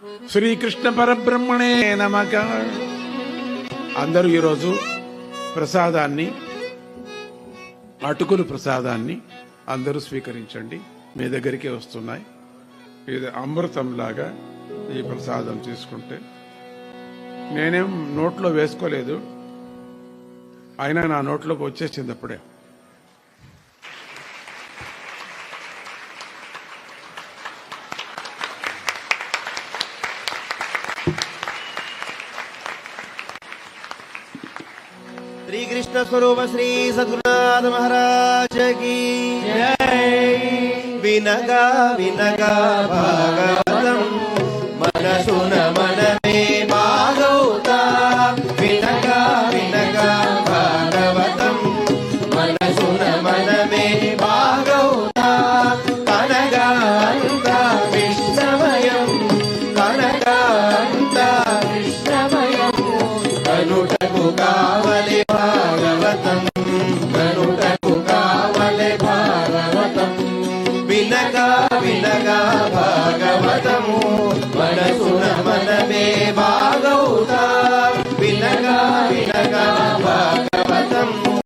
శ్రీకృష్ణ పరబ్రహ్మణే నమః. అందరూ ఈరోజు ప్రసాదాన్ని, అటుకులు ప్రసాదాన్ని అందరూ స్వీకరించండి. మీ దగ్గరికే వస్తున్నాయి. ఇది అమృతంలాగా ఈ ప్రసాదం తీసుకుంటే. నేనేం నోట్లో వేసుకోలేదు, అయినా నా నోట్లోకి వచ్చేసింది అప్పుడే. श्री कृष्ण स्वरूप श्री सद्गुरुनाथ महाराज की जय। विनगा विनगा भागवतम मनसुन मन में भागवता। विनगा विनगा भागवतम मनसुन मन में भागवता। कनगांत विष्णुमयं कनगांत विष्णुमयं कनुटकु कावले भागवतम कनुटकु कावले भागवतम। विनगा विनगा भागवतमु मनसुन